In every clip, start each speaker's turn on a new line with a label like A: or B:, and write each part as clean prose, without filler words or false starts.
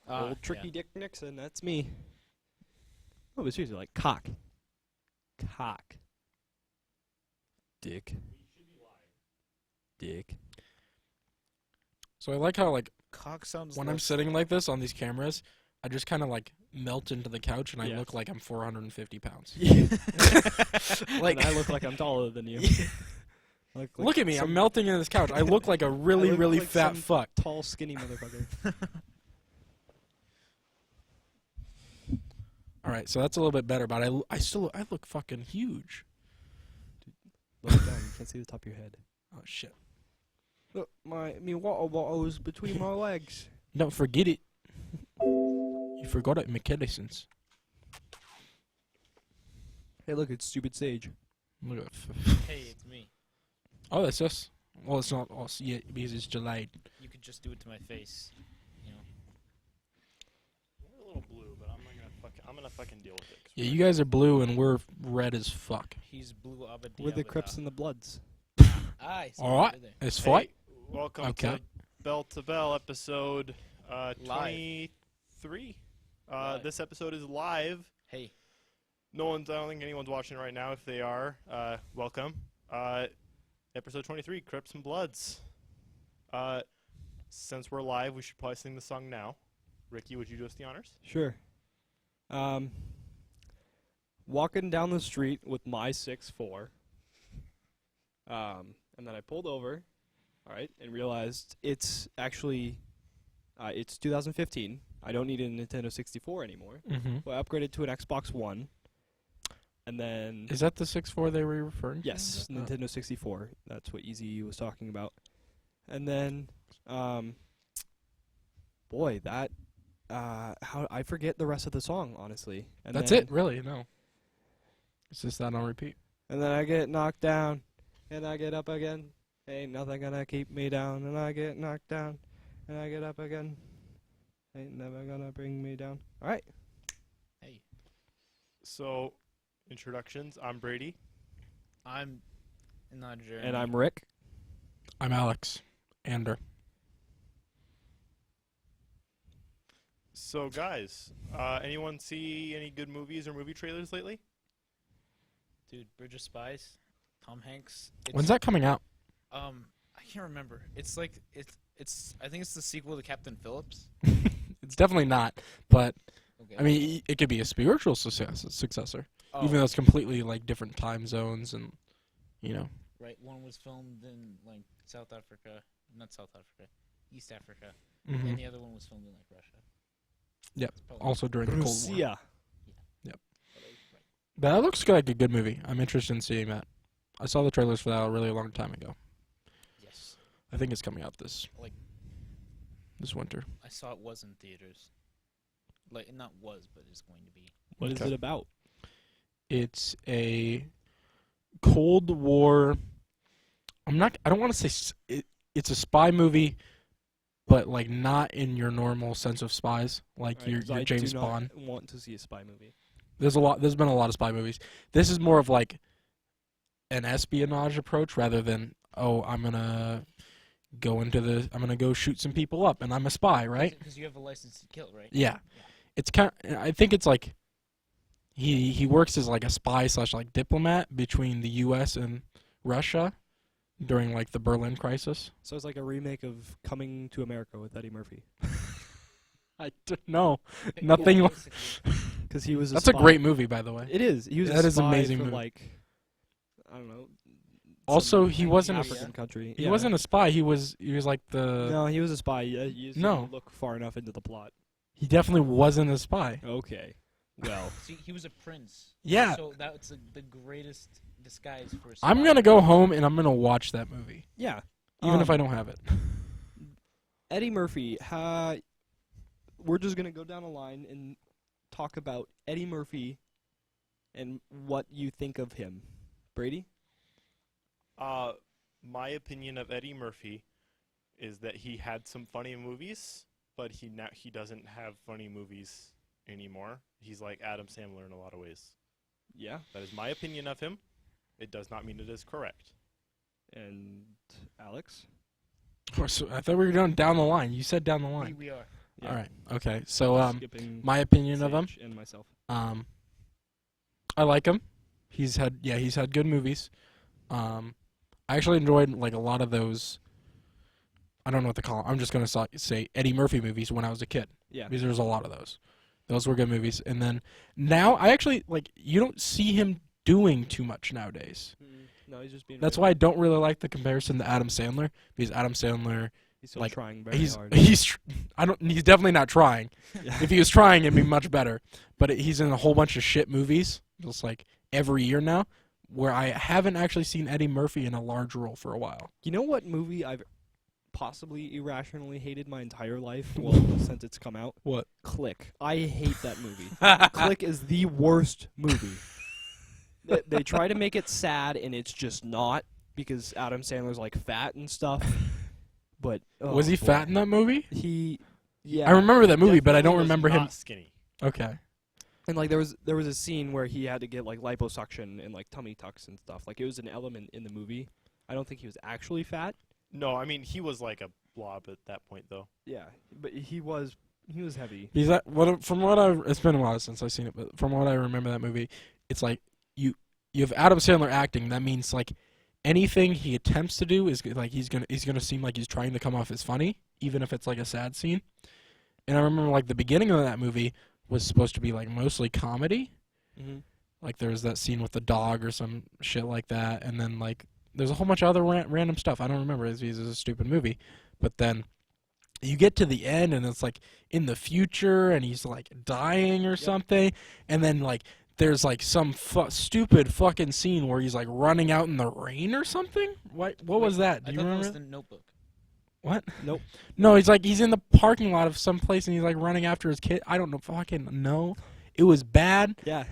A: Old tricky Dick Nixon, that's me. Oh, but seriously, like cock. Cock. Dick. Dick.
B: So I like how, like,
C: Cock sounds
B: when I'm sitting like this on these cameras, I just kind of, like, melt into the couch and I
A: Yes.
B: look like I'm 450 pounds.
A: Like, and I look like I'm taller than you.
B: Look at me, I'm melting into this couch. I look like a really, really fat fuck.
A: Tall, skinny motherfucker.
B: All right, so that's a little bit better, but I look fucking huge.
A: Look down, you can't see the top of your head.
B: Oh shit!
A: Look, me water bottle's between my legs.
B: Don't forget it. You forgot it, McKinnison.
A: Hey, look, it's Stupid Sage.
B: Look at
C: Hey, it's me.
B: Oh, that's us. Well, it's not us yet because it's delayed.
C: You could just do it to my face. You know.
D: We're a little blue, but I'm gonna fucking deal with it.
B: Yeah, you guys are blue and we're red as fuck.
C: He's blue abadi.
A: We're the Crips and the Bloods.
C: I see.
B: All right, it's fight.
D: Welcome
B: Okay.
D: to Bell to Bell episode
C: Live.
D: 23.
C: Live.
D: This episode is live.
C: Hey.
D: I don't think anyone's watching right now. If they are, welcome. Episode 23, Crips and Bloods. Since we're live, we should probably sing the song now. Ricky, would you do us the honors?
A: Sure. Walking down the street with my 6'4". And then I pulled over, all right, and realized it's actually, it's 2015. I don't need a Nintendo 64 anymore.
B: Mm-hmm.
A: So I upgraded to an Xbox One. And then...
B: Is that the 6.4 they were referring to?
A: Yes, Nintendo 64. That's what Easy was talking about. And then, boy, that, how I forget the rest of the song, honestly. And
B: That's
A: then,
B: it, really? No. It's just that on repeat.
A: And then I get knocked down, and I get up again. Ain't nothing gonna keep me down. And I get knocked down, and I get up again. Ain't never gonna bring me down. All right.
C: Hey.
D: So, introductions. I'm Brady.
C: I'm not Jeremy.
A: And I'm Rick.
B: I'm Alex. Ander.
D: So, guys, anyone see any good movies or movie trailers lately?
C: Dude, Bridge of Spies, Tom Hanks.
B: When's that coming out?
C: I can't remember. It's like it's. I think it's the sequel to Captain Phillips.
B: It's definitely not, but
C: Okay.
B: I mean, it could be a spiritual successor,
C: Oh,
B: even though it's completely like different time zones and, you know.
C: right. One was filmed in like South Africa, not South Africa, East Africa,
B: Mm-hmm.
C: and the other one was filmed in like Russia.
B: Yep.
C: It's probably-
B: Also during the Cold War.
A: Russia.
B: But that looks like a good movie. I'm interested in seeing that. I saw the trailers for that a really long time ago.
C: Yes.
B: I think it's coming out this
C: Like
B: winter.
C: I saw it was in theaters. Like not was, but it's going to be.
A: What is
B: Okay.
A: it about?
B: It's a Cold War. I don't want to say it's a spy movie, but like not in your normal sense of spies, like
A: Right,
B: your
A: 'cause I
B: James
A: do
B: Bond.
A: not want to see a spy movie.
B: There's been a lot of spy movies. This is more of like an espionage approach rather than, oh, I'm gonna go shoot some people up and I'm a spy, right?
C: Because you have a license to kill, right?
B: Yeah. It's I think it's like he works as like a spy / like diplomat between the US and Russia during like the Berlin crisis.
A: So it's like a remake of Coming to America with Eddie Murphy.
B: I don't know.
C: Yeah,
B: Nothing.
C: basically.
A: Because he was
B: That's a great movie, by the way.
A: It is. He was
B: That
A: a
B: is an
A: spy
B: amazing
A: for
B: movie.
A: like, I don't know.
B: Also,
A: some
B: he wasn't a
A: African country.
B: he wasn't a spy. He was like the
A: No, he was a spy. You just
B: No.
A: didn't look far enough into the plot.
B: he definitely wasn't a spy.
A: Okay. Well,
C: See, he was a prince.
B: Yeah.
C: So that's the greatest disguise for a spy.
B: I'm gonna go home and I'm gonna watch that movie,
A: yeah.
B: even if I don't have it.
A: Eddie Murphy. We're just gonna go down a line and talk about Eddie Murphy and what you think of him. Brady?
D: My opinion of Eddie Murphy is that he had some funny movies, but he doesn't have funny movies anymore. He's like Adam Sandler in a lot of ways.
A: Yeah.
D: That is my opinion of him. It does not mean it is correct.
A: And Alex?
B: Oh, so I thought we were going down the line. You said down the line.
C: We are.
A: Yeah.
B: All right. Okay. So
A: Skipping
B: my opinion of him.
A: Sage and myself.
B: I like him. He's had good movies. I actually enjoyed like a lot of those. I don't know what to call them. I'm just gonna say Eddie Murphy movies when I was a kid,
A: Yeah.
B: because there's a lot of those. Those were good movies. And then now I actually like, you don't see him doing too much nowadays.
A: No, he's just being.
B: That's why I don't really like the comparison to Adam Sandler, because Adam Sandler,
A: he's still
B: like,
A: trying very
B: he's
A: hard.
B: he's he's definitely not trying.
A: Yeah.
B: If he was trying, it'd be much better. But he's in a whole bunch of shit movies, just like every year now, where I haven't actually seen Eddie Murphy in a large role for a while.
A: You know what movie I've possibly irrationally hated my entire life? Well, since it's come out.
B: What?
A: Click. I hate that movie. Click is the worst movie. They try to make it sad, and it's just not, because Adam Sandler's like fat and stuff. But
B: Was he fat in that movie?
A: Yeah.
B: I remember that movie, but I don't
D: Definitely was
B: remember him.
D: not skinny.
B: Okay.
A: And like there was a scene where he had to get like liposuction and like tummy tucks and stuff. Like it was an element in the movie. I don't think he was actually fat.
D: No, I mean he was like a blob at that point though.
A: Yeah, but he was heavy.
B: He's it's been a while since I've seen it, but from what I remember that movie, it's like you have Adam Sandler acting. That means like anything he attempts to do is like he's gonna seem like he's trying to come off as funny, even if it's like a sad scene. And I remember like the beginning of that movie was supposed to be like mostly comedy.
A: Mm-hmm.
B: Like there was that scene with the dog or some shit like that, and then like there's a whole bunch of other random stuff. I don't remember. It's a stupid movie, but then you get to the end and it's like in the future and he's like dying or something, and then like there's like some stupid fucking scene where he's like running out in the rain or something. What was that? Do
C: I
B: you
C: thought
B: remember?
C: that was the Notebook.
B: What?
A: Nope.
B: No, he's in the parking lot of some place and he's like running after his kid. I don't know. Fucking no. It was bad.
A: Yeah.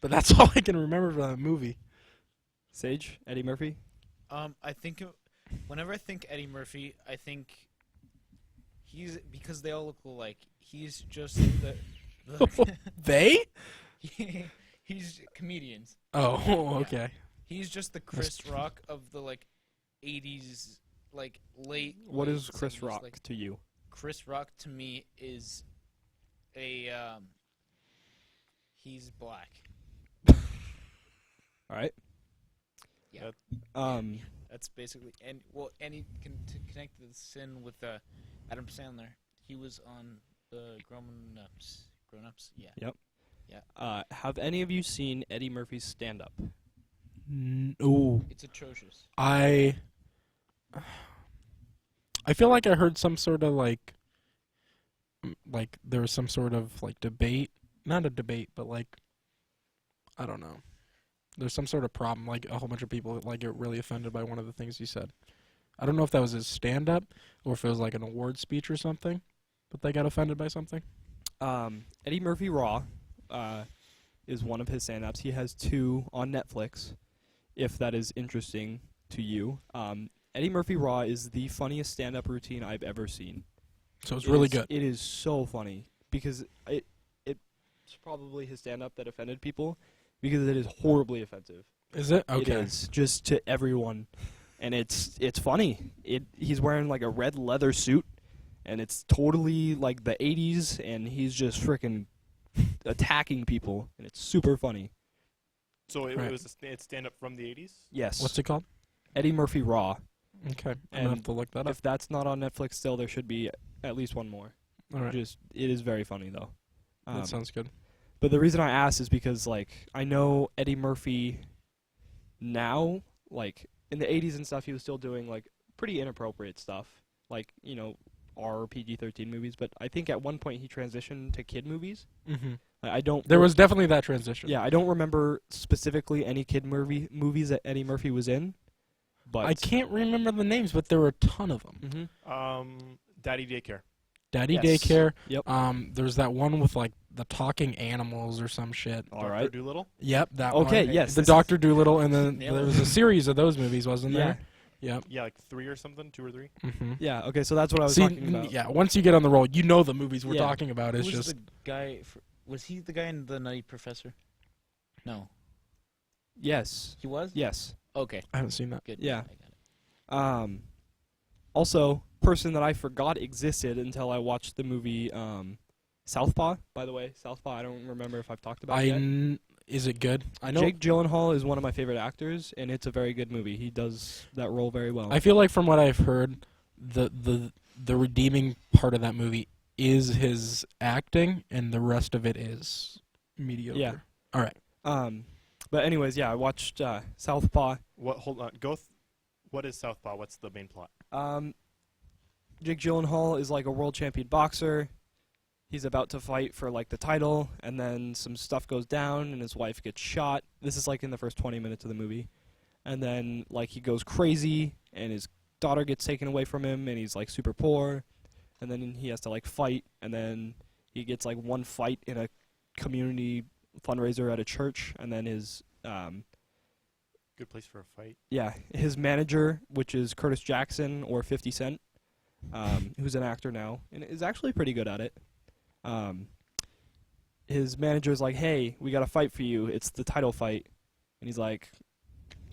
B: But that's all I can remember from that movie.
A: Sage, Eddie Murphy.
C: I think whenever I think Eddie Murphy, I think he's, because they all look alike. He's just the
B: They?
C: he's comedians.
B: Oh, okay.
C: He's just the Chris Rock of the like 80s, like late.
A: What
C: late
A: is Chris
C: 70s,
A: Rock
C: like,
A: to you?
C: Chris Rock to me is he's black.
A: All right.
C: Yeah. That's basically, and he can connect the sin with Adam Sandler. He was on the Grown Ups. Yeah.
A: Yep.
C: Yeah.
A: Have any of you seen Eddie Murphy's stand-up?
B: No.
C: It's atrocious.
B: I feel like I heard some sort of like there was some sort of like debate, not a debate, but like I don't know. There's some sort of problem, like a whole bunch of people like get really offended by one of the things he said. I don't know if that was his stand-up or if it was like an award speech or something, but they got offended by something.
A: Eddie Murphy Raw is one of his stand-ups. He has 2 on Netflix, if that is interesting to you. Eddie Murphy Raw is the funniest stand-up routine I've ever seen.
B: So it's really good.
A: It is so funny because it's probably his stand-up that offended people, because it is horribly offensive.
B: Is it? Okay.
A: It is, just to everyone, and it's funny. He's wearing like a red leather suit, and it's totally like the 80s, and he's just freaking attacking people, and it's super funny.
D: So it
B: Right.
D: was it's stand up from the 80s.
A: Yes.
B: What's it called?
A: Eddie Murphy Raw.
B: Okay. I'm
A: And
B: gonna have to look that up.
A: If that's not on Netflix still, there should be at least one more.
B: All right.
A: It is very funny though.
B: That sounds good.
A: But the reason I asked is because, like, I know Eddie Murphy now, like, in the 80s and stuff, he was still doing, like, pretty inappropriate stuff. Like, you know, R PG-13 movies. But I think at one point he transitioned to kid movies.
B: Mm-hmm.
A: I don't...
B: There was definitely that transition.
A: Yeah, I don't remember specifically any kid movies that Eddie Murphy was in. But
B: I can't remember the names, but there were a ton of them.
A: Mm-hmm.
D: Daddy Daycare.
B: Daddy
A: Yes.
B: Daycare.
A: Yep.
B: There's that one with like the talking animals or some shit.
A: All
D: Dr.
A: right.
D: Doolittle.
B: Yep, that one.
A: Okay, yes.
B: The
A: this
B: Dr. Doolittle, and then
C: Nailed
B: there
C: it.
B: was a series of those movies, wasn't
A: Yeah.
B: there? Yep.
D: Yeah, like 3 or something, 2 or 3.
B: Mm-hmm.
A: Yeah, okay, so that's what I was
B: See,
A: talking about.
B: yeah, once you get on the roll, you know the movies we're
A: Yeah.
B: talking about. It's
C: Who was
B: just
C: the guy? Was he the guy in the Nutty Professor? No,
A: Yes.
C: he was.
A: Yes.
C: Okay,
B: I haven't seen that.
C: good.
A: Yeah.
C: I got it.
A: Also, person that I forgot existed until I watched the movie Southpaw. By the way, Southpaw. I don't remember if I've talked about it yet.
B: Is it good? I know.
A: Jake Gyllenhaal is one of my favorite actors, and it's a very good movie. He does that role very well.
B: I feel like from what I've heard, the redeeming part of that movie is his acting, and the rest of it is mediocre.
A: Yeah.
B: All right.
A: But anyways, yeah, I watched Southpaw.
D: What? Hold on. What is Southpaw? What's the main plot?
A: Jake Gyllenhaal is like a world champion boxer. He's about to fight for like the title, and then some stuff goes down, and his wife gets shot. This is like in the first 20 minutes of the movie, and then like he goes crazy, and his daughter gets taken away from him, and he's like super poor, and then he has to like fight, and then he gets like one fight in a community fundraiser at a church, and then his
D: Good place for a fight.
A: yeah, his manager, which is Curtis Jackson or 50 Cent, who's an actor now and is actually pretty good at it. His manager is like, "Hey, we got a fight for you. It's the title fight," and he's like,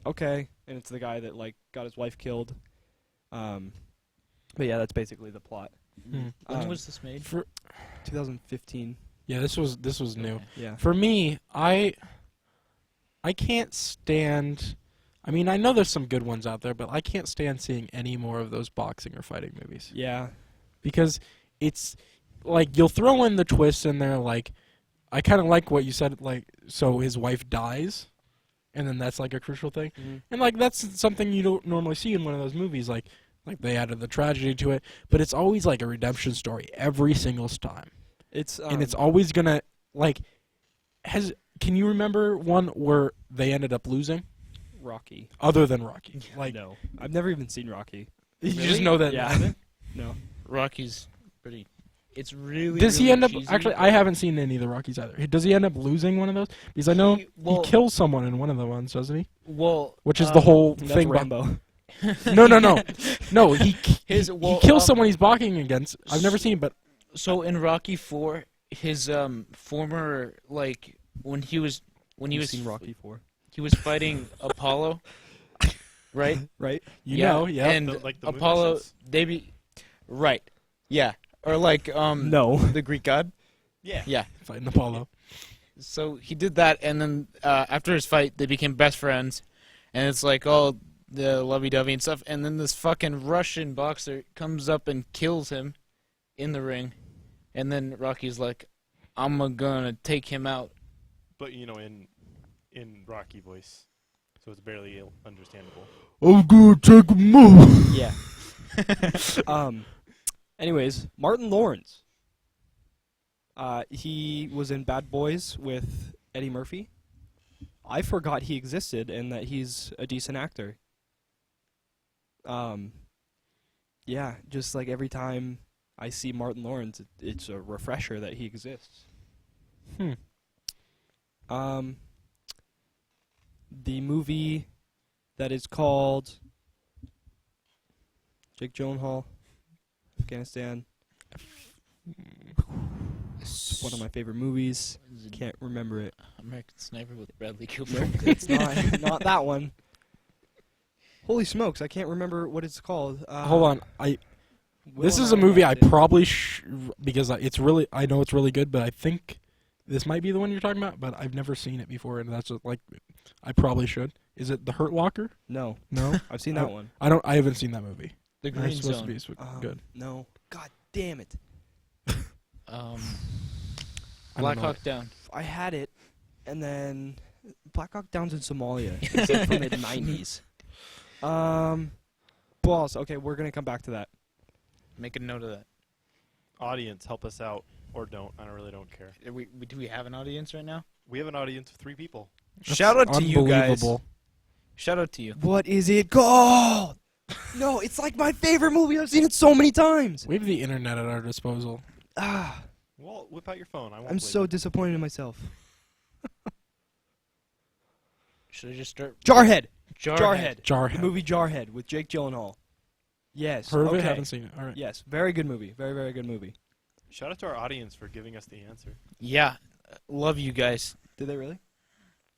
A: "Okay," and it's the guy that like got his wife killed. But yeah, that's basically the plot.
C: When was this made?
B: For
A: 2015.
B: yeah, this was new.
C: Okay.
A: Yeah.
B: For me, I can't stand. I mean, I know there's some good ones out there, but I can't stand seeing any more of those boxing or fighting movies
A: Yeah.
B: because it's like you'll throw in the twists in there. Like, I kind of like what you said. Like, so his wife dies, and then that's like a crucial thing, and like that's something you don't normally see in one of those movies. Like they added the tragedy to it, but it's always like a redemption story every single time.
A: It's
B: And it's always gonna like can you remember one where they ended up losing
A: Rocky.
B: other than Rocky? Like
A: No, I've never even seen Rocky.
B: you
C: Really?
B: just know that.
A: Yeah. No.
C: Rocky's pretty. It's really.
B: Does he
C: really
B: end up
C: cheesy,
B: actually?
C: but-
B: I haven't seen any of the Rockies either. Does he end up losing one of those? Because I know he kills someone in one of the ones, doesn't he?
C: Well,
B: Which is the whole
A: That's
B: thing.
A: Rambo.
B: No. He
C: Well,
B: kills someone he's boxing against. I've never seen, but
C: So in Rocky 4, his former when he was
A: You've seen Rocky 4.
C: he was fighting Apollo, right?
A: Right?
B: you know, yeah.
C: And
D: The moon
C: Apollo,
D: missions.
C: right, yeah, or
A: No.
C: the Greek god.
D: Yeah.
C: Yeah.
B: Fighting Apollo.
C: So he did that, and then after his fight, they became best friends, and it's like all the lovey-dovey and stuff. And then this fucking Russian boxer comes up and kills him in the ring, and then Rocky's like, "I'm gonna take him out."
D: But in Rocky voice, so it's barely understandable.
B: I'm gonna take a move.
A: Yeah. Anyways, Martin Lawrence. He was in Bad Boys with Eddie Murphy. I forgot he existed and that he's a decent actor. Yeah, just like every time I see Martin Lawrence, it's a refresher that he exists. The movie that is called Jake Gyllenhaal, Afghanistan. It's one of my favorite movies. Can't remember it.
C: American Sniper with Bradley Cooper.
A: It's not that one. Holy smokes! I can't remember what it's called.
B: Hold on, this is a
A: Will
B: movie I
A: and I
B: probably because it's really I know it's really good, but I think this might be the one you're talking about. But I've never seen it before, and that's like I probably should. Is it The Hurt Locker?
A: No,
B: No,
A: I've seen that one.
B: I haven't seen that movie.
C: The
B: It's
C: Green
B: supposed
C: Zone.
B: to be good.
A: No. God damn it!
B: I don't
C: Black
B: know.
C: Hawk Down.
A: I had it, and then Black Hawk Down's in Somalia. It's like from the 90s. Boss. Okay, we're gonna come back to that.
C: Make a note of that.
D: Audience, help us out or don't. I really don't care.
C: Do we have an audience right now?
D: We have an audience of 3 people.
B: That's
C: Shout out to you guys.
B: unbelievable.
C: Shout out to you.
A: What is it called? No, it's like my favorite movie. I've seen it so many times.
B: We have the internet at our disposal.
A: Ah,
D: Well, whip out your phone. I won't
A: I'm
D: blame
A: so
D: you.
A: disappointed in myself.
C: Should I just start?
A: Jarhead.
C: Jarhead.
B: Jarhead.
A: The movie Jarhead with Jake Gyllenhaal. Yes.
B: Heard of
A: okay.
B: it? Haven't seen it. All right.
A: Yes, very good movie. Very, very good movie.
D: Shout out to our audience for giving us the answer.
C: Yeah. Love you guys.
A: Did they really?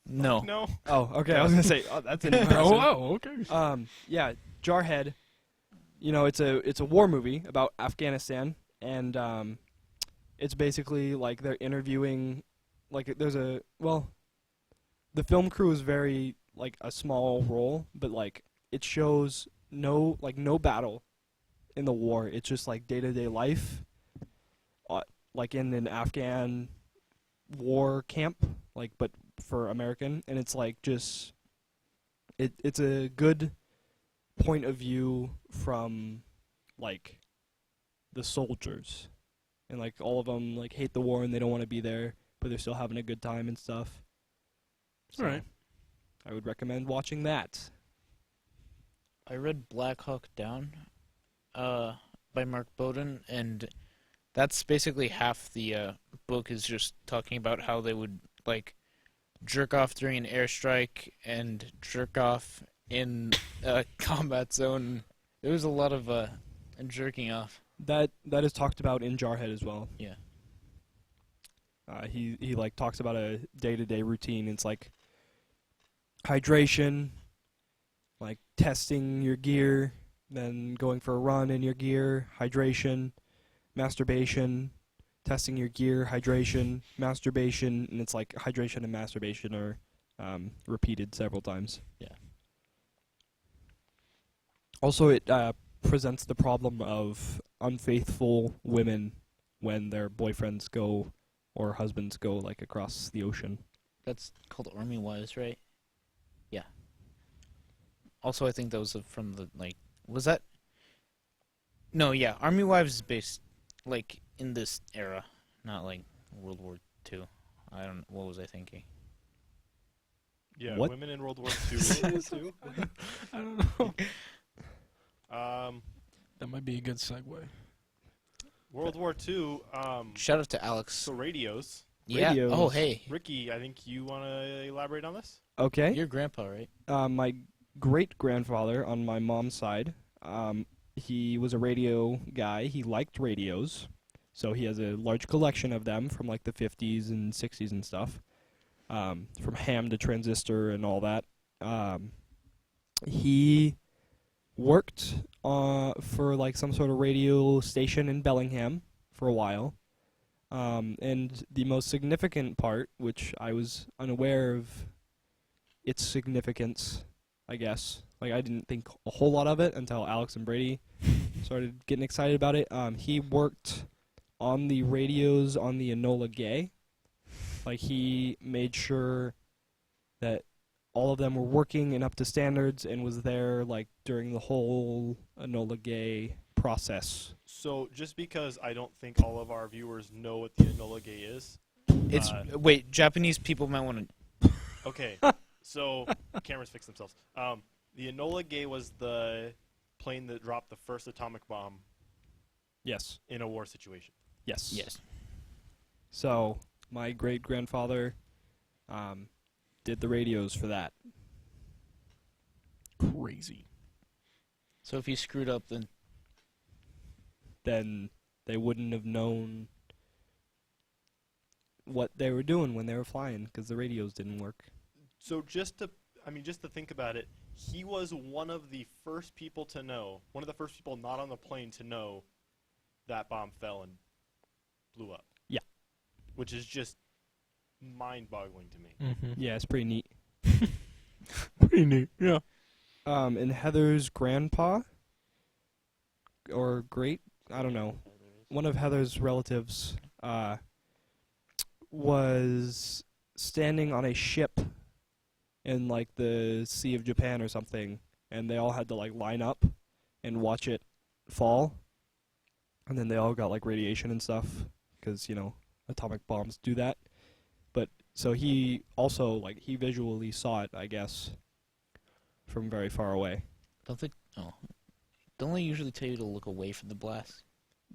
C: No.
D: No.
A: Oh, okay. I was gonna say, oh, that's impressive.
B: Oh, wow. Okay.
A: Yeah, Jarhead. it's a war movie about Afghanistan, and it's basically like they're interviewing, like the film crew is very like a small role, but like it shows no battle in the war. It's just like day-to-day life, like in an Afghan war camp, like but for American, and it's like just it's a good point of view from like the soldiers, and like all of them like hate the war and they don't want to be there, but they're still having a good time and stuff. So
B: Alright.
A: I would recommend watching that.
C: I read Black Hawk Down, by Mark Bowden, and that's basically half the book is just talking about how they would like jerk off during an airstrike and jerk off in a combat zone. There was a lot of jerking off.
A: That is talked about in Jarhead as well.
C: Yeah.
A: He like talks about a day-to-day routine. It's like hydration, like testing your gear, then going for a run in your gear, hydration, masturbation, testing your gear, hydration, masturbation, and it's like hydration and masturbation are repeated several times.
C: Yeah.
A: Also, it presents the problem of unfaithful women when their boyfriends go or husbands go like across the ocean.
C: That's called Army Wives, right? Yeah. Also, I think that was from the was that? No, yeah, Army Wives is based like in this era, not like World War II. I don't. What was I thinking?
D: Yeah,
A: What?
D: women in World War II.
B: I don't know.
D: um,
B: That might be a good segue.
D: World War II.
C: Shout out to Alex.
D: So radios.
C: Yeah.
A: Radios.
C: Oh, hey,
D: Ricky, I think you want to elaborate on this?
A: Okay.
C: your grandpa, right?
A: My great-grandfather on my mom's side, he was a radio guy. He liked radios, so he has a large collection of them from like the 50s and 60s and stuff, from ham to transistor and all that. He worked for like some sort of radio station in Bellingham for a while. And the most significant part, which I was unaware of its significance, I guess. Like, I didn't think a whole lot of it until Alex and Brady started getting excited about it. He worked on the radios on the Enola Gay. Like, he made sure that all of them were working and up to standards and was there, like, during the whole Enola Gay process.
D: So, just because I don't think all of our viewers know what the Enola Gay is.
C: It's wait, Japanese people might want to.
D: Okay, so cameras fix themselves. The Enola Gay was the plane that dropped the first atomic bomb
A: Yes.
D: in a war situation.
A: Yes.
C: Yes.
A: So, my great-grandfather did the radios for that.
B: Crazy.
C: So if he screwed up, then
A: Then they wouldn't have known what they were doing when they were flying because the radios didn't work.
D: So just to think about it, he was one of the first people to know, one of the first people not on the plane to know that bomb fell and blew up.
A: Yeah.
D: Which is just mind-boggling to me.
B: Mm-hmm.
A: Yeah, it's pretty neat.
B: Pretty neat. Yeah.
A: And Heather's grandpa, or great, I don't know, one of Heather's relatives was standing on a ship in like the Sea of Japan or something, and they all had to like line up and watch it fall, and then they all got like radiation and stuff because atomic bombs do that. But so he also like he visually saw it, I guess, from very far away.
C: don't they usually tell you to look away from the blast?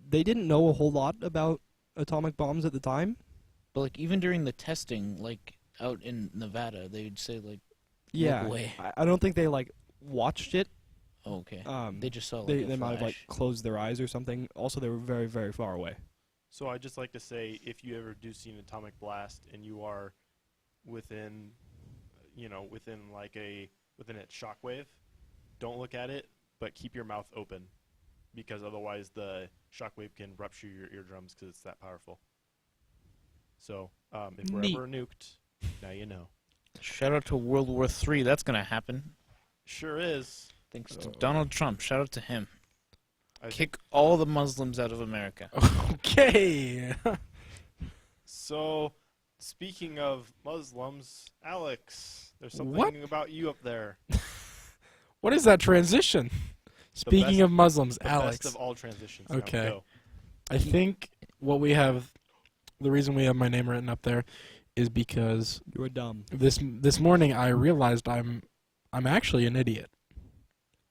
A: They didn't know a whole lot about atomic bombs at the time.
C: But like even during the testing, like out in Nevada, they would say like,
A: Yeah,
C: look away.
A: I don't think they like watched it.
C: Oh, okay.
A: They
C: They just saw like
A: they
C: a
A: might have like
C: flash.
A: closed their eyes or something. Also, they were very very far away.
D: So I'd just like to say, if you ever do see an atomic blast and you are within a shockwave, don't look at it, but keep your mouth open because otherwise the shockwave can rupture your eardrums because it's that powerful. So if we're
B: Neat.
D: ever nuked, now you know.
C: Shout out to World War III. That's gonna happen.
D: Sure is.
C: Thanks to Donald Trump. Shout out to him.
D: I
C: Kick all the Muslims out of America.
B: Okay.
D: So, speaking of Muslims, Alex, there's something
B: What?
D: about you up there.
B: What is that transition? Speaking
D: best-
B: of Muslims,
D: The
B: Alex.
D: best of all transitions. Now
B: Okay.
D: go.
B: I think what we have, the reason we have my name written up there, is because
A: You were dumb.
B: this morning I realized I'm actually an idiot.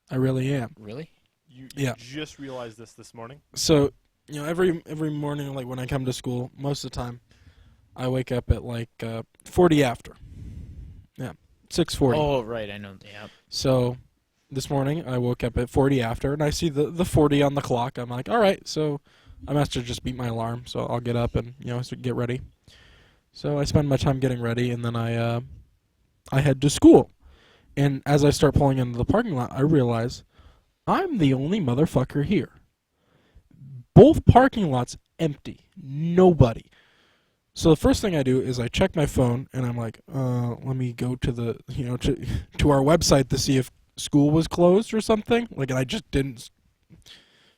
B: I really am.
C: Really?
D: You
B: Yeah.
D: just realized this morning?
B: So, every morning, like when I come to school, most of the time, I wake up at like 40 after. Yeah, 6:40.
C: Oh, right. I know. Yeah.
B: So, this morning I woke up at 40 after, and I see the 40 on the clock. I'm like, all right, so I must have just beat my alarm. So I'll get up and get ready. So I spend my time getting ready, and then I head to school. And as I start pulling into the parking lot, I realize I'm the only motherfucker here. Both parking lots empty. Nobody. So the first thing I do is I check my phone, and I'm like, let me go to the to our website to see if school was closed or something. Like, and I just didn't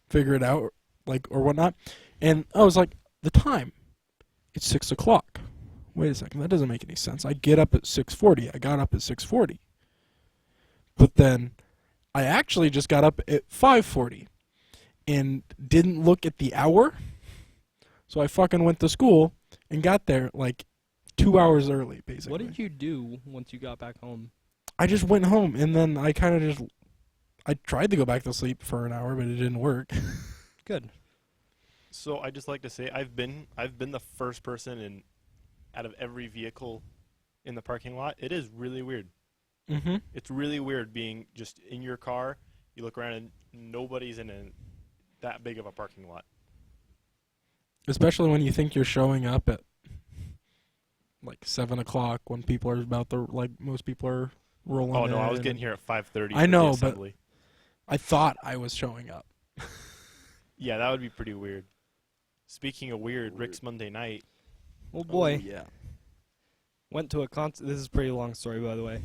B: figure it out, or whatnot. And I was like, the time, it's 6 o'clock. Wait a second, that doesn't make any sense. I get up at 6:40. I got up at 6:40. But then I actually just got up at 5:40 and didn't look at the hour. So I fucking went to school and got there like 2 hours early, basically.
A: What did you do once you got back home?
B: I just went home, and then I kind of I tried to go back to sleep for an hour, but it didn't work.
A: Good.
D: So I just like to say I've been the first person out of every vehicle in the parking lot. It is really weird.
B: Mm-hmm.
D: It's really weird being just in your car. You look around and nobody's in that big of a parking lot.
B: Especially when you think you're showing up at like 7 o'clock when people are most people are rolling
D: Oh no, I
B: in
D: was
B: and-
D: getting here at 5:30.
B: I know,
D: for the assembly.
B: I thought I was showing up.
D: Yeah, that would be pretty weird. Speaking of weird, Rick's Monday night.
A: Oh boy.
B: Oh, yeah.
A: Went to a concert. This is a pretty long story, by the way.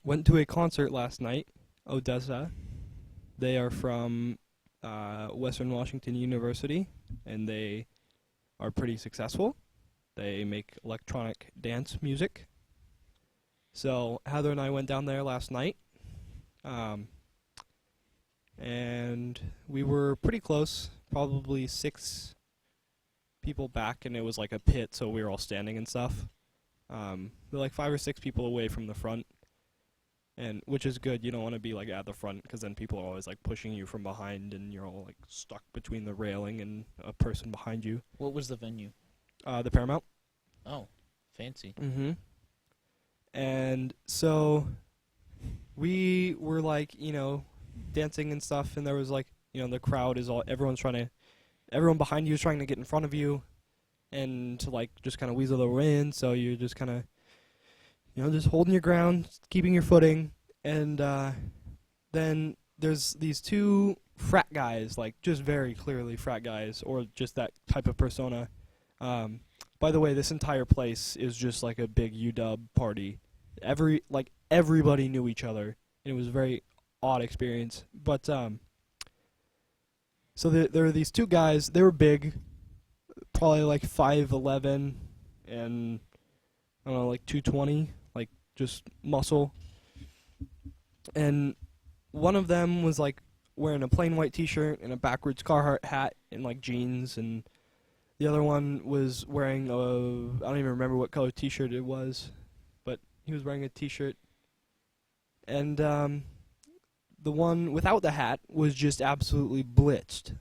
A: Went to a concert last night. Odessa. They are from Western Washington University, and they are pretty successful. They make electronic dance music. So Heather and I went down there last night, and we were pretty close, probably 6 people back, and it was like a pit, so we were all standing and stuff. We're like 5 or 6 people away from the front, and which is good. You don't want to be like at the front, because then people are always like pushing you from behind, and you're all like stuck between the railing and a person behind you.
C: What was the venue?
A: The Paramount.
C: Oh, fancy.
A: Mm-hmm. And so we were like, dancing and stuff, and there was like, the crowd is everyone behind you is trying to get in front of you, and to like just kind of weasel their way in. So you're just kind of, just holding your ground, keeping your footing, and then there's these 2 frat guys, like just very clearly frat guys, or just that type of persona. By the way, this entire place is just like a big UW party. Everybody knew each other, and it was a very odd experience. But so there were these 2 guys. They were big, probably like 5'11", and I don't know, like 220, like just muscle. And one of them was like wearing a plain white T-shirt and a backwards Carhartt hat and like jeans, and the other one was wearing I don't even remember what color T-shirt it was, but he was wearing a T-shirt. And the one without the hat was just absolutely blitzed.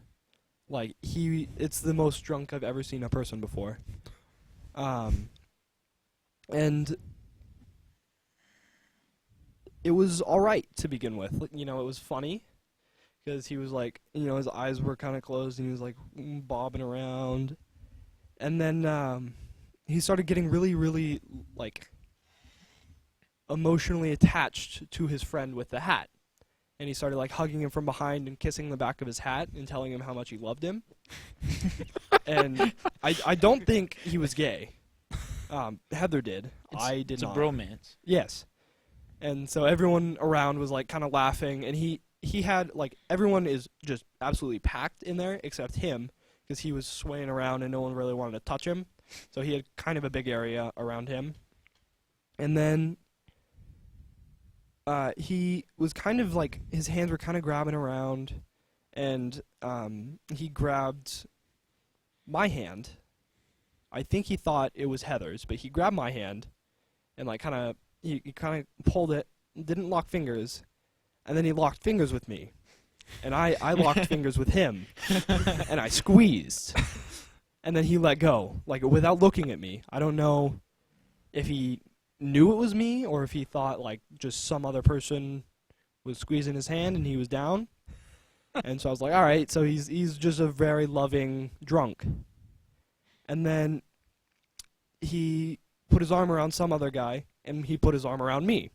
A: Like, it's the most drunk I've ever seen a person before. And it was alright to begin with. It was funny, because he was like, his eyes were kind of closed, and he was like bobbing around. And then he started getting really, really, like, emotionally attached to his friend with the hat. and he started like hugging him from behind and kissing the back of his hat and telling him how much he loved him. And I don't think he was gay. Heather did. I did
C: It's a
A: not.
C: bromance.
A: Yes. And so everyone around was like kind of laughing, and he had like everyone is just absolutely packed in there except him because he was swaying around and no one really wanted to touch him. So he had kind of a big area around him. And then he was kind of like his hands were kind of grabbing around, and he grabbed my hand. I think he thought it was Heather's, but he grabbed my hand and like he kind of pulled it, didn't lock fingers, and then he locked fingers with me. And I locked fingers with him, and I squeezed. And then he let go, like without looking at me. I don't know if he knew it was me or if he thought like just some other person was squeezing his hand and he was down. And so I was like, all right, so he's just a very loving drunk. And then he put his arm around some other guy, and he put his arm around me.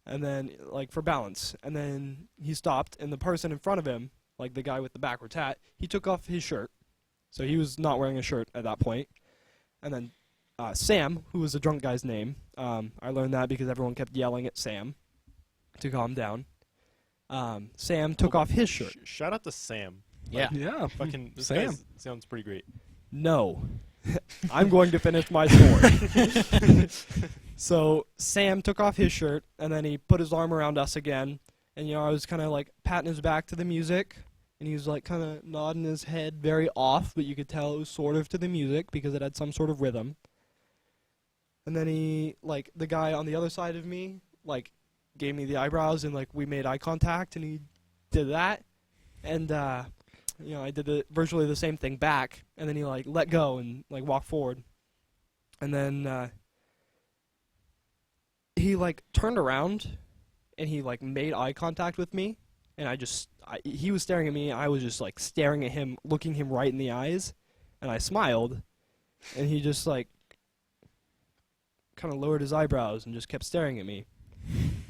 A: And then, like, for balance. And then he stopped, and the person in front of him, like the guy with the backwards hat, he took off his shirt. So he was not wearing a shirt at that point. And then Sam, who was the drunk guy's name, I learned that because everyone kept yelling at Sam to calm down. Sam took off his shirt.
D: Shout out to Sam.
C: Yeah.
B: Yeah.
D: Fucking this
B: Sam.
D: guy sounds pretty great.
A: No. I'm going to finish my story. So Sam took off his shirt, and then he put his arm around us again. And, I was kind of like patting his back to the music. And he was like kind of nodding his head very off, but you could tell it was sort of to the music because it had some sort of rhythm. And then he, like, the guy on the other side of me, like, gave me the eyebrows, and, like, we made eye contact, and he did that. And, I did virtually the same thing back, and then he, like, let go and, like, walked forward. And then he, like, turned around, and he, like, made eye contact with me, and he was staring at me, I was just, like, staring at him, looking him right in the eyes, and I smiled, and he just, like, kind of lowered his eyebrows and just kept staring at me.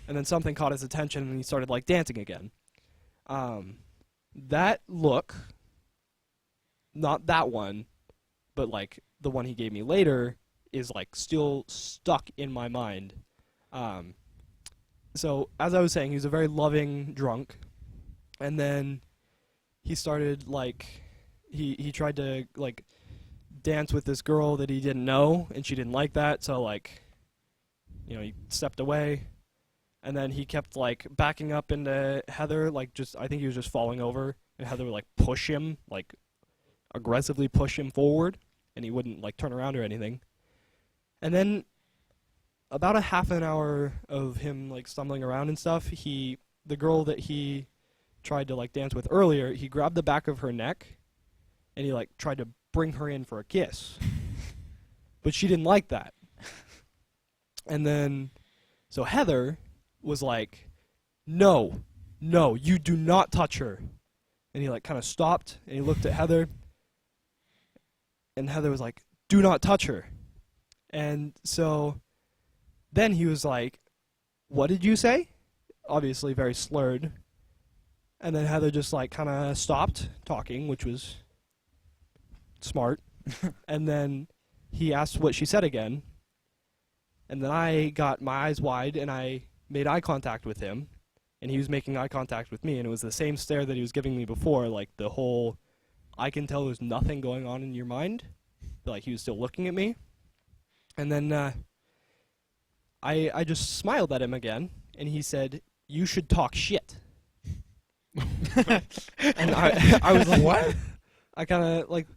A: And then something caught his attention, and he started, like, dancing again. That look, not that one, but, like, the one he gave me later, is, like, still stuck in my mind. So, as I was saying, he was a very loving drunk. And then he started, like, he tried to, like, dance with this girl that he didn't know, and she didn't like that, so, like, he stepped away. And then he kept, like, backing up into Heather, like, I think he was just falling over, and Heather would, like, push him, like, aggressively push him forward, and he wouldn't, like, turn around or anything. And then about a half an hour of him, like, stumbling around and stuff, the girl that he tried to, like, dance with earlier, he grabbed the back of her neck, and he, like, tried to bring her in for a kiss. But she didn't like that. And then, so Heather was like, no, you do not touch her. And he, like, kind of stopped, and he looked at Heather, and Heather was like, do not touch her. And so then he was like, what did you say? Obviously very slurred. And then Heather just, like, kind of stopped talking, which was smart. And then he asked what she said again. And then I got my eyes wide, and I made eye contact with him. And he was making eye contact with me, and it was the same stare that he was giving me before, like the whole, I can tell there's nothing going on in your mind. But, like, he was still looking at me. And then I just smiled at him again, and he said, you should talk shit. And I was like, what? I kind of, like,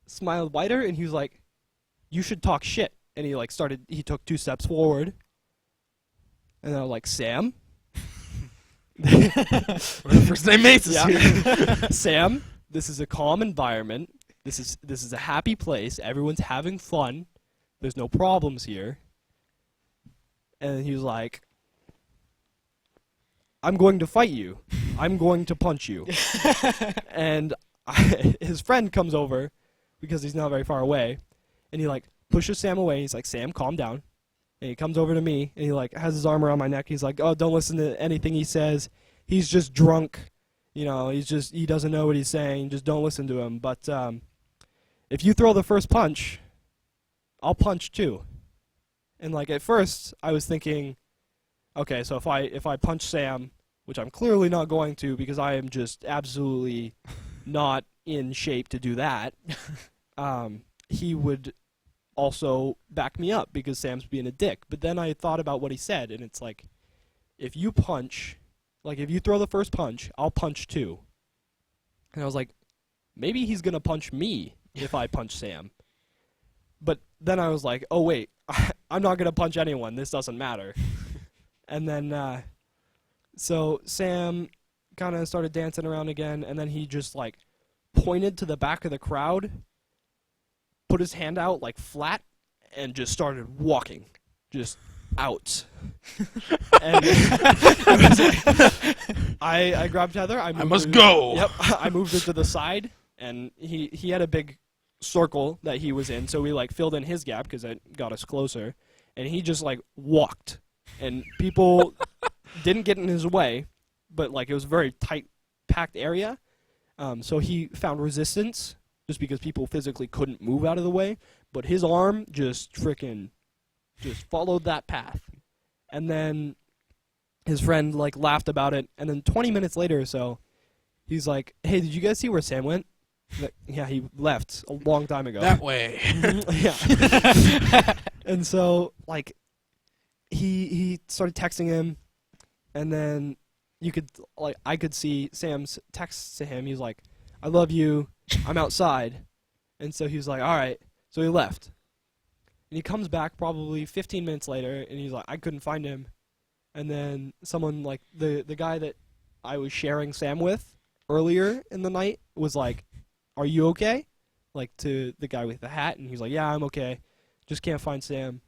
A: smiled wider, and he was like, you should talk shit. And he, like, he took 2 steps forward. And I was like, Sam?
B: First name Mace is here.
A: Sam, this is a calm environment. This is a happy place. Everyone's having fun. There's no problems here. And he was like, I'm going to fight you. I'm going to punch you. And his friend comes over, because he's not very far away, and he, like, pushes Sam away. He's like, Sam, calm down. And he comes over to me, and he, like, has his arm around my neck. He's like, oh, don't listen to anything he says. he's just drunk. You know, he doesn't know what he's saying. Just don't listen to him. But if you throw the first punch, I'll punch too. And like at first, I was thinking, okay, so if I punch Sam, which I'm clearly not going to because I am just absolutely not in shape to do that, he would also back me up because Sam's being a dick. But then I thought about what he said, and it's like, if you punch, like if you throw the first punch, I'll punch too. And I was like, maybe he's gonna punch me if I punch Sam. But then I was like, oh wait, I'm not gonna punch anyone. This doesn't matter. And then, so Sam kind of started dancing around again, and then he just like pointed to the back of the crowd, put his hand out like flat, and just started walking, just out. And I grabbed Heather. I
B: must go.
A: Yep, I moved her to the side, and he had a big circle that he was in, so we like filled in his gap because it got us closer, and he just like walked, and people didn't get in his way, but like it was a very tight, packed area, so he found resistance just because people physically couldn't move out of the way, but his arm just followed that path. And then his friend like laughed about it, and then 20 minutes later or so, he's like, hey, did you guys see where Sam went? Like, yeah, he left a long time ago.
B: That way.
A: Yeah. And so like he started texting him, and then I could see Sam's texts to him. He's like, I love you, I'm outside. And so he was like, all right. So he left. And he comes back probably 15 minutes later, and he's like, I couldn't find him. And then someone, like, the guy that I was sharing Sam with earlier in the night was like, are you okay? Like, to the guy with the hat, and he's like, yeah, I'm okay. Just can't find Sam.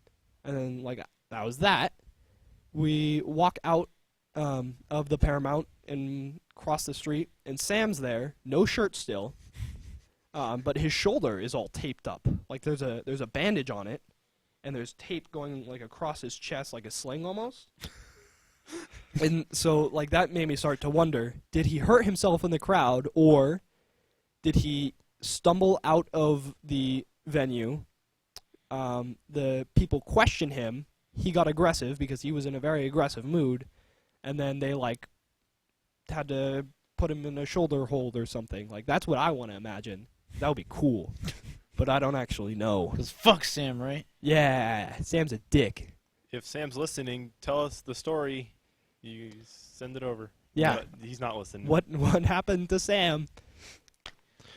A: And then, like, that was that. We walk out of the Paramount and cross the street, and Sam's there, no shirt still, but his shoulder is all taped up. Like, there's a bandage on it, and there's tape going like across his chest like a sling almost. And so like that made me start to wonder, did he hurt himself in the crowd, or did he stumble out of the venue? The people question him. He got aggressive because he was in a very aggressive mood, and then they like had to put him in a shoulder hold or something. Like, that's what I want to imagine. That would be cool. But I don't actually know.
C: Because fuck Sam, right?
A: Yeah, Sam's a dick.
D: If Sam's listening, tell us the story. You send it over.
A: Yeah.
D: But he's not listening.
A: What happened to Sam?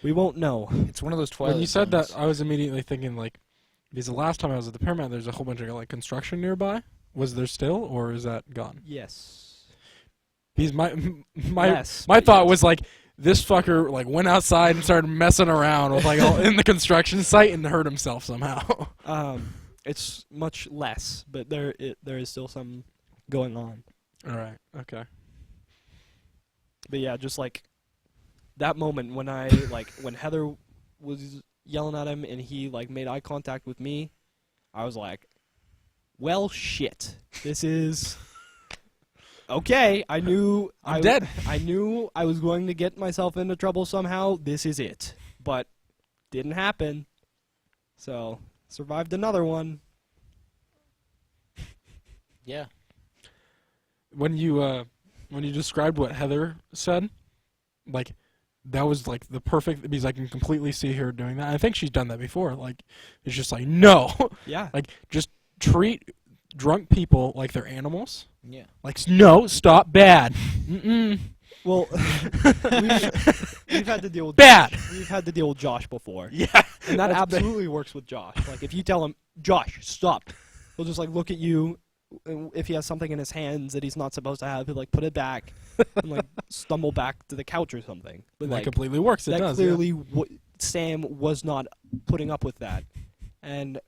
A: We won't know.
C: It's one of those Twilight
B: When you said
C: zones.
B: that, I was immediately thinking, like, because the last time I was at the Paramount, there's a whole bunch of, like, construction nearby. Was there still, or is that gone?
A: Yes.
B: Because my
A: Yes,
B: my
A: but
B: thought
A: yes.
B: was, like, this fucker, like, went outside and started messing around with, like, all, in the construction site and hurt himself somehow.
A: It's much less, but there is still some going on.
B: All right. Okay.
A: But yeah, just like that moment when when Heather was yelling at him and he like made eye contact with me, I was like, well, shit. This is okay. I knew
B: I'm dead.
A: I knew I was going to get myself into trouble somehow. This is it. But didn't happen. So, survived another one.
C: Yeah.
B: When you described what Heather said, like, that was like the perfect, because I can completely see her doing that. I think she's done that before. Like, it's just like, no.
A: Yeah.
B: Like, just treat drunk people like they're animals.
C: Yeah.
B: Like, no, stop, bad. Mm-mm.
A: Well, we've had to deal with
B: Bad.
A: We've had to deal with Josh before.
B: Yeah.
A: And that
B: That's
A: absolutely works with Josh. Like, if you tell him, Josh, stop, he'll just, like, look at you. And if he has something in his hands that he's not supposed to have, he'll, like, put it back and, like, stumble back to the couch or something. But,
B: That
A: like,
B: completely works. It
A: that
B: does.
A: clearly Sam was not putting up with that. And,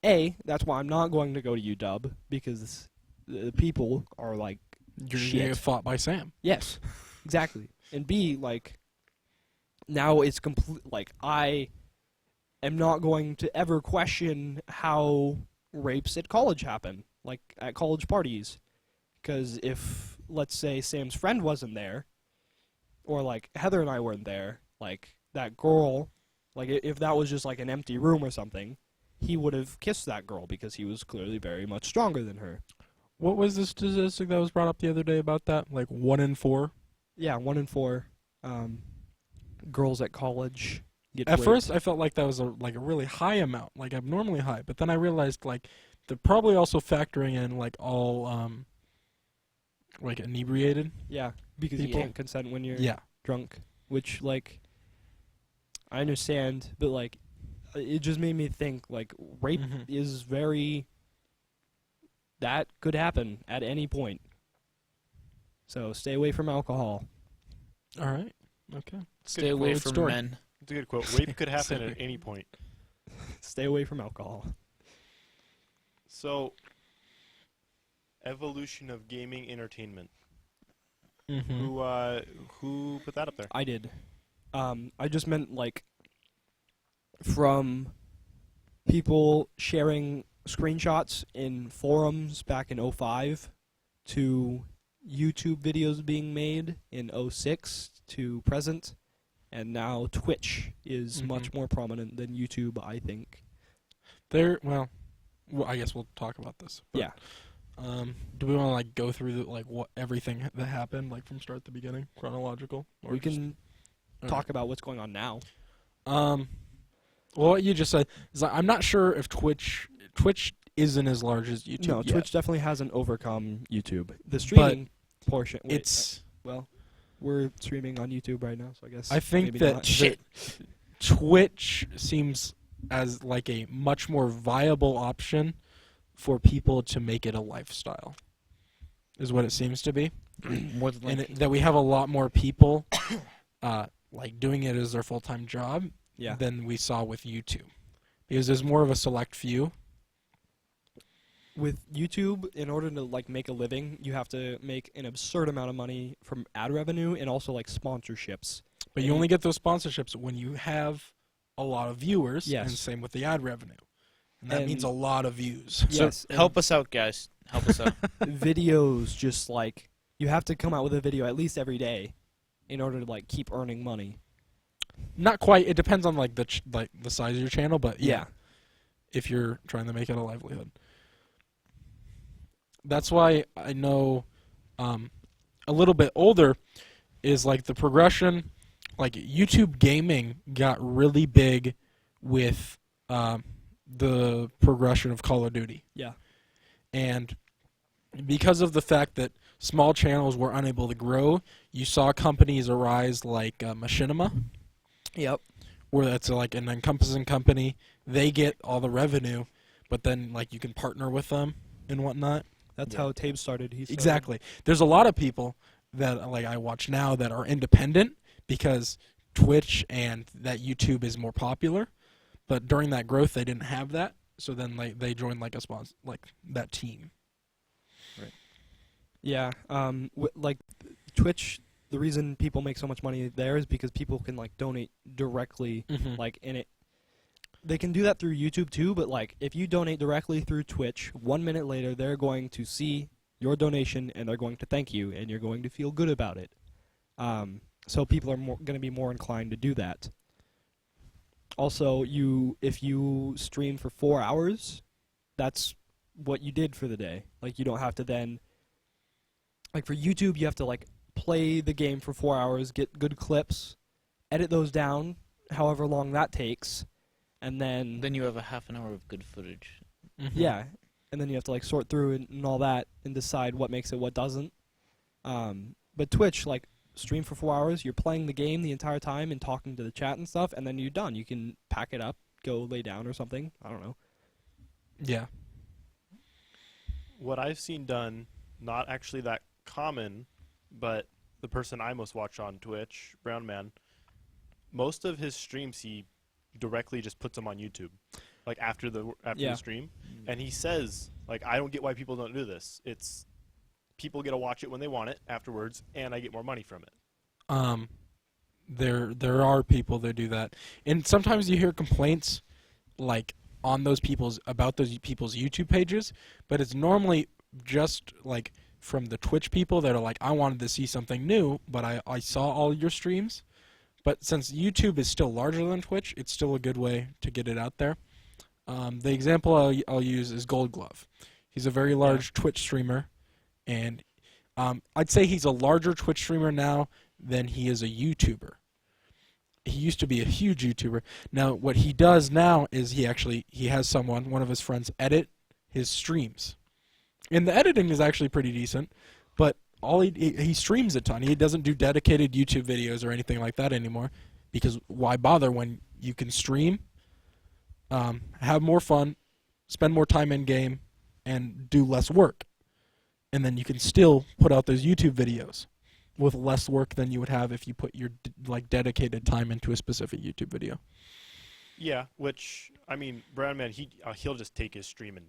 A: that's why I'm not going to go to UW, because the people are, like,
B: You're going to
A: shit.
B: get fought by Sam.
A: Yes, exactly. And B, like, now it's complete. Like, I am not going to ever question how rapes at college happen, like at college parties, because if let's say Sam's friend wasn't there, or like Heather and I weren't there, like that girl, like if that was just like an empty room or something, he would have kissed that girl because he was clearly very much stronger than her.
B: What was the statistic that was brought up the other day about that? Like 1 in 4?
A: Yeah, 1 in 4 girls at college get
B: At
A: raped.
B: first, I felt like that was a really high amount, like abnormally high. But then I realized like they're probably also factoring in like all like inebriated.
A: Yeah, because
B: people.
A: you can't consent when you're
B: Yeah.
A: drunk, which like I understand, but like it just made me think like rape
B: Mhm.
A: is very that could happen at any point. So stay away from alcohol.
B: All right. Okay.
C: Stay away
B: Good
C: from
B: story.
C: men.
D: It's a good quote. Rape could happen
B: Sorry.
D: at any point.
A: Stay away from alcohol.
D: So, evolution of gaming entertainment.
B: Mm-hmm.
D: Who put that up there?
A: I did. I just meant like from people sharing screenshots in forums back in 05 to YouTube videos being made in 06 to present, and now Twitch is much more prominent than YouTube, I think.
B: Well, I guess we'll talk about this. But,
A: Yeah.
B: Do we want to like go through the, like what everything that happened like from start to beginning, chronological? Or
A: We
B: just-
A: can
B: all
A: talk about what's going on now.
B: Well, what you just said is I'm not sure if Twitch isn't as large as YouTube.
A: No,
B: yet.
A: Twitch definitely hasn't overcome YouTube. The streaming portion. Wait,
B: It's.
A: well, we're streaming on YouTube right now, so I guess
B: I think
A: maybe
B: that
A: not.
C: Shit.
B: Twitch seems as like a much more viable option for people to make it a lifestyle. Is what it seems to be,
C: More than
B: and
C: likely.
B: that we have a lot more people like doing it as their full-time job
A: Yeah.
B: than we saw with YouTube, because there's more of a select few.
A: With YouTube, in order to like make a living, you have to make an absurd amount of money from ad revenue and also like sponsorships.
B: But you only get those sponsorships when you have a lot of viewers,
A: Yes.
B: and same with the ad revenue. And that means a
A: And-
B: lot of views.
A: Yes,
C: So help us out, guys. Help us out.
A: videos just like you have to come out with a video at least every day in order to like keep earning money.
B: Not quite. It depends on like the size of your channel, but
A: Yeah.
B: if you're trying to make it a livelihood. That's why I know a little bit older is like the progression, like YouTube gaming got really big with the progression of Call of Duty.
A: Yeah.
B: And because of the fact that small channels were unable to grow, you saw companies arise like Machinima,
A: Yep.
B: where that's like an encompassing company. They get all the revenue, but then like you can partner with them and whatnot.
A: That's
D: Yeah.
A: how Tabe started. He started.
B: Exactly. There's a lot of people that like I watch now that are independent because Twitch and that YouTube is more popular. But during that growth, they didn't have that, so then like they joined like a sponsor, like that team.
A: Yeah. Like Twitch, the reason people make so much money there is because people can like donate directly. Like in it, they can do that through YouTube too. But like if you donate directly through Twitch, 1 minute later they're going to see your donation and they're going to thank you and you're going to feel good about it. So people are going to be more inclined to do that. Also, if you stream for 4 hours, that's what you did for the day. Like you don't have to then, like for YouTube, you have to like play the game for 4 hours, get good clips, edit those down, however long that takes, and then
C: Then you have a half an hour of good footage.
A: yeah, and then you have to like sort through it and all that and decide what makes it, what doesn't. But Twitch, like stream for 4 hours, you're playing the game the entire time and talking to the chat and stuff, and then you're done. You can pack it up, go lay down or something. I don't know.
B: Yeah.
D: What I've seen done, not actually that common, but the person I most watch on Twitch, Brown Man, most of his streams he directly just puts them on YouTube, like after the
A: Yeah.
D: stream, and he says like I don't get why people don't do this. It's people get to watch it when they want it afterwards, and I get more money from it.
B: There are people that do that, and sometimes you hear complaints like on those people's YouTube pages, but it's normally just like from the Twitch people that are like, I wanted to see something new, but I saw all your streams. But since YouTube is still larger than Twitch, it's still a good way to get it out there. The example I'll use is Gold Glove. He's a very large Twitch streamer, and I'd say he's a larger Twitch streamer now than he is a YouTuber. He used to be a huge YouTuber. Now, what he does now is he has one of his friends, edit his streams. And the editing is actually pretty decent, but he streams a ton. He doesn't do dedicated YouTube videos or anything like that anymore, because why bother when you can stream, have more fun, spend more time in game, and do less work. And then you can still put out those YouTube videos with less work than you would have if you put your dedicated time into a specific YouTube video.
D: Yeah, which I mean, Brown Man, he'll just take his stream and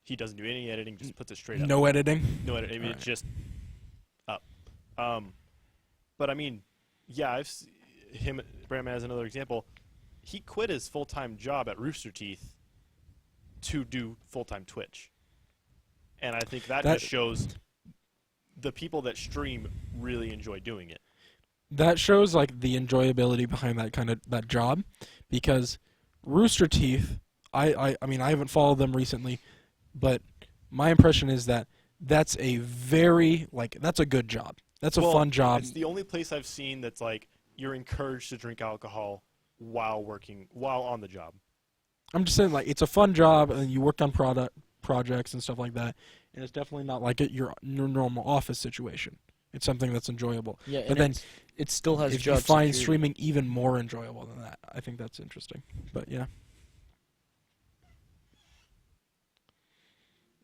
D: he doesn't do any editing, just puts it straight up.
B: No editing.
D: No editing. I mean, it's just up. But I mean, yeah, Brown Man as another example. He quit his full-time job at Rooster Teeth to do full-time Twitch, and I think that just shows the people that stream really enjoy doing it.
B: That shows like the enjoyability behind that job, because Rooster Teeth, I mean I haven't followed them recently, but my impression is that that's a that's a good job. That's a fun job.
D: It's the only place I've seen that's like you're encouraged to drink alcohol while on the job.
B: I'm just saying, like, it's a fun job, and you work on projects and stuff like that, and it's definitely not like your normal office situation. It's something that's enjoyable.
C: Yeah,
B: but then
C: it still has
B: if
C: job
B: you find
C: security.
B: streaming even more enjoyable than that, I think that's interesting. But yeah.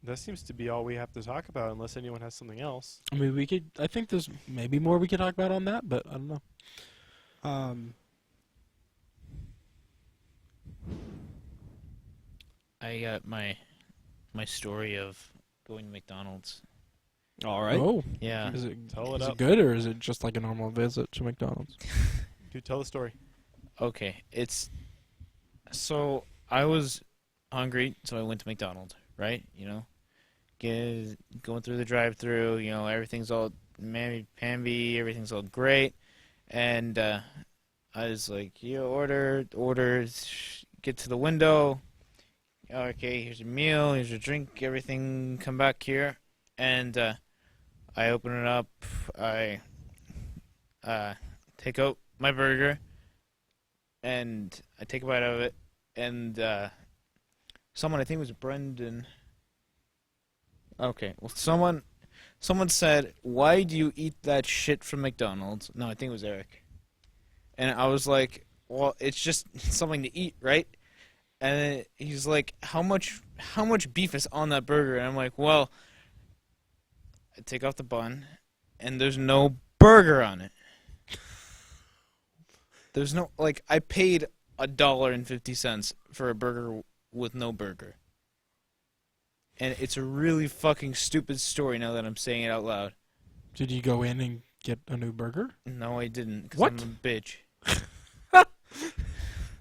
D: That seems to be all we have to talk about, unless anyone has something else.
B: I mean, I think there's maybe more we could talk about on that, but I don't know.
C: I got my story of going to McDonald's.
A: All right.
B: Oh,
C: Yeah.
B: is it
D: Tell it
B: is
D: up.
B: it good, or is it just like a normal visit to McDonald's?
D: Dude, tell the story.
C: Okay. So I was hungry, so I went to McDonald's, right? You know, going through the drive-through, you know, everything's all mamby-pamby, everything's all great. And I was like, orders, get to the window. Okay, here's your meal, here's your drink, everything, come back here. And I open it up, I take out my burger, and I take a bite out of it, and someone, I think it was Brendan. Okay, well, someone said, "Why do you eat that shit from McDonald's?" No, I think it was Eric. And I was like, "Well, it's just something to eat, right?" And he's like, "How much beef is on that burger?" And I'm like, "Well, I take off the bun, and there's no burger on it. There's no, like, I paid $1.50 for a burger with no burger. And it's a really fucking stupid story now that I'm saying it out loud.
B: Did you go in and get a new burger?
C: No, I didn't, because
B: What?
C: I'm a bitch.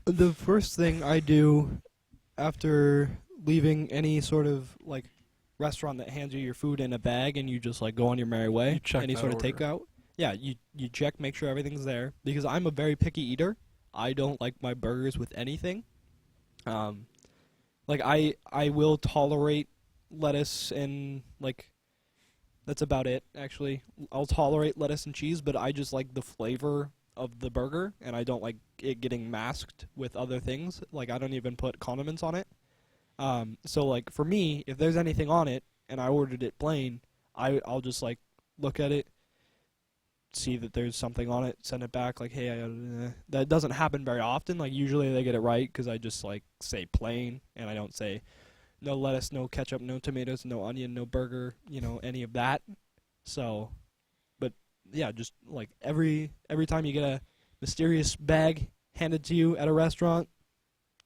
A: The first thing I do after leaving any sort of like restaurant that hands you your food in a bag and you just like go on your merry way,
B: You check
A: any
B: that
A: sort
B: order.
A: of takeout, yeah, you check, make sure everything's there, because I'm a very picky eater. I don't like my burgers with anything. Like I will tolerate lettuce and like that's about it actually. I'll tolerate lettuce and cheese, but I just like the flavor of the burger, and I don't like it getting masked with other things. Like I don't even put condiments on it. So like for me, if there's anything on it and I ordered it plain, I'll just like look at it, see that there's something on it, send it back like, hey, that doesn't happen very often. Like usually they get it right because I just like say plain and I don't say no lettuce, no ketchup, no tomatoes, no onion, no burger, you know, any of that. So, but yeah, just like every time you get a mysterious bag handed to you at a restaurant,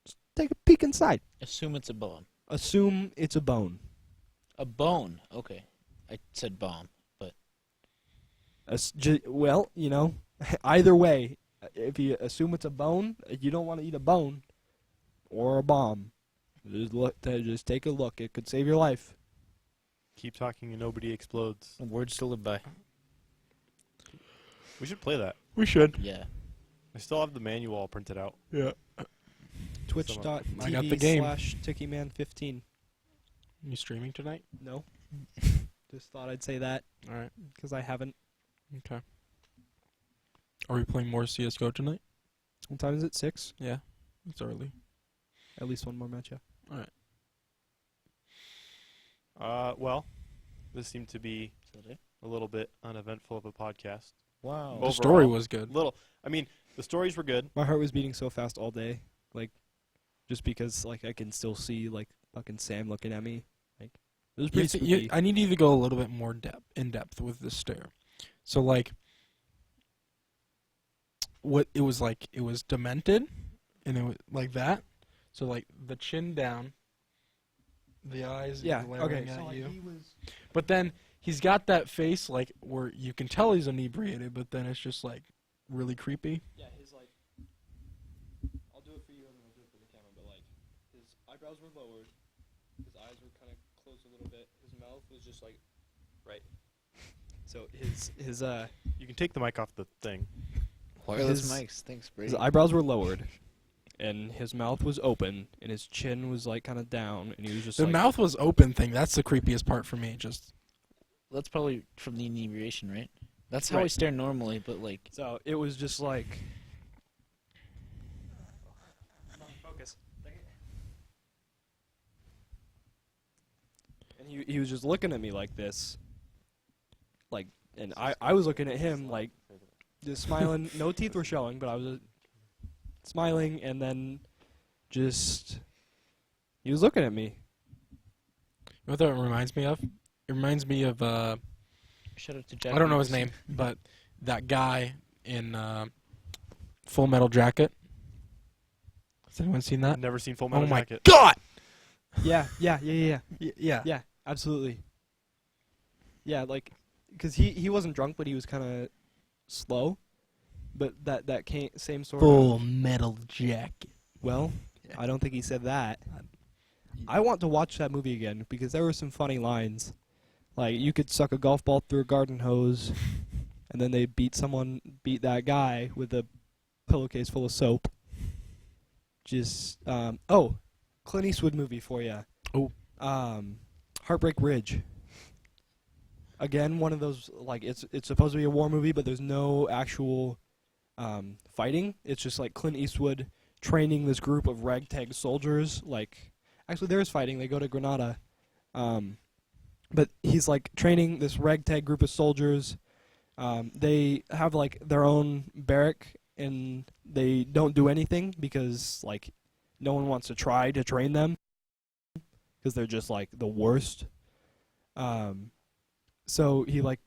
A: just take a peek inside.
C: Assume it's a bomb.
A: Assume it's a bone.
C: A bone. Okay. I said bomb.
A: Well, you know, either way, if you assume it's a bone, you don't want to eat a bone or a bomb. Just take a look. It could save your life.
D: Keep talking and nobody explodes.
C: Words to live by.
D: We should play that.
B: We should.
C: Yeah.
D: I still have the manual all printed out.
B: Yeah. I got the
A: Twitch.tv
B: game.
A: /TickieMan15.
B: You streaming tonight?
A: No. Just thought I'd say that
B: All right.
A: because I haven't.
B: Okay. Are we playing more CS:GO tonight?
A: What time is it? 6?
B: Yeah. It's early.
A: At least one more match, yeah.
B: All right.
D: Well, this seemed to be a little bit uneventful of a podcast.
C: Wow.
B: The story
D: Overall,
B: was good.
D: I mean, the stories were good.
A: My heart was beating so fast all day, like, just because, like, I can still see, like, fucking Sam looking at me. Like, it was pretty spooky.
B: I need you to go a little bit more in depth with this stare. So, like, what it was like, it was demented, and it was like that. So, like, the chin down, the eyes glaring at you. But then he's got that face, like, where you can tell he's inebriated, but then it's just, like, really creepy.
A: Yeah, his, like, I'll do it for you and I'll do it for the camera, but, like, his eyebrows were lowered, his eyes were kind of closed a little bit, his mouth was just, like, right. So his
D: You can take the mic off the thing.
C: Wireless
A: his-
C: mics. Thanks, Brady.
A: his eyebrows were lowered, and his mouth was open, and his chin was, like, kind of down, and he was just,
B: The
A: like,
B: mouth was open thing, that's the creepiest part for me. Just
C: That's probably from the inebriation, right? That's how I
A: Right.
C: stare normally, but like.
A: So it was just like. Focus. And he was just looking at me like this. Like, and I was looking at him like, just smiling. No teeth were showing, but I was smiling, and then just. He was looking at me.
B: you know what that reminds me of? It reminds me of
C: Shout out to Jack.
B: I don't know his
C: Nicholson.
B: name, but that guy in Full Metal Jacket. Has anyone seen that?
D: Never seen Full Metal
B: Oh my
D: Jacket.
B: god!
A: Yeah.
B: Yeah.
A: Yeah, absolutely. Yeah, like, because he wasn't drunk, but he was kind of slow. But that same sort of...
B: Metal Jacket.
A: Well, I don't think he said that. I want to watch that movie again, because there were some funny lines. Like, you could suck a golf ball through a garden hose, and then they beat that guy with a pillowcase full of soap. Just, Clint Eastwood movie for you.
B: Oh.
A: Heartbreak Ridge. Again, one of those, like, it's supposed to be a war movie, but there's no actual fighting. It's just like Clint Eastwood training this group of ragtag soldiers. Like, actually, there is fighting. They go to Grenada. But he's, like, training this ragtag group of soldiers. They have, like, their own barrack, and they don't do anything because, like, no one wants to try to train them because they're just, like, the worst. So he, like,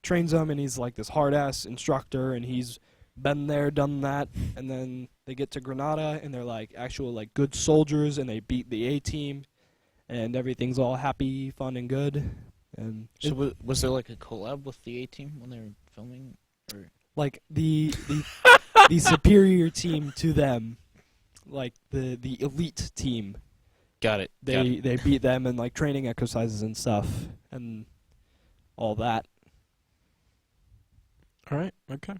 A: trains them, and he's, like, this hard-ass instructor, and he's been there, done that, and then they get to Grenada, and they're, like, actual, like, good soldiers, and they beat the A-team, and everything's all happy, fun, and good. And
C: So was there like a collab with the A-team when they were filming? Or
A: like, the the superior team to them, like, the elite team,
C: got it.
A: they beat them in, like, training exercises and stuff, and all that.
B: All right. Okay.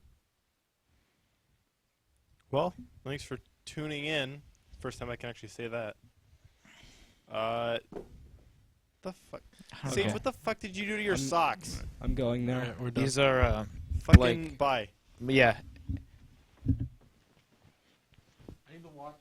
D: Well, thanks for tuning in. First time I can actually say that. The fuck?
C: Okay.
D: Sage, what the fuck did you do to your socks?
A: I'm going
B: All
A: there.
B: right, we're done.
C: These are
D: Fucking
C: like-
D: bye.
C: yeah.
B: I need to watch